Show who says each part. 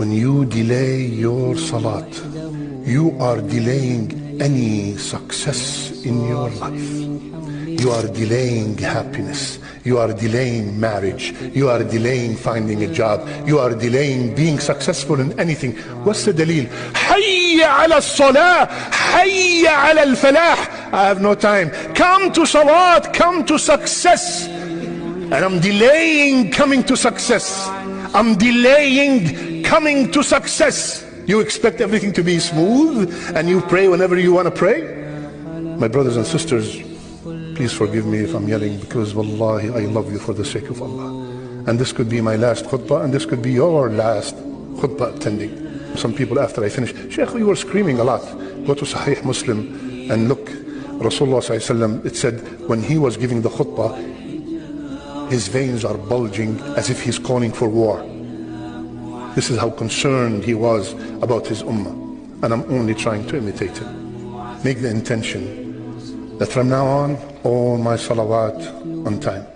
Speaker 1: when you delay your salat, you are delaying any success in your life. You are delaying happiness. You are delaying marriage. You are delaying finding a job. You are delaying being successful in anything. What's the dalil? Hayya ala salah, hayya ala al-falah. I have no time. Come to salat, come to success. And I'm delaying coming to success. I'm delaying coming to success. You expect everything to be smooth and you pray whenever you want to pray? My brothers and sisters, please forgive me if I'm yelling, because wallahi I love you for the sake of Allah. And this could be my last khutbah, and this could be your last khutbah attending. Some people after I finish, Shaykh, you were screaming a lot. Go to Sahih Muslim and look. Rasulullah sallallahu alaihi wasallam, it said when he was giving the khutbah, his veins are bulging as if he's calling for war. This is how concerned he was about his ummah. And I'm only trying to imitate him. Make the intention that from now on, all my salawat on time.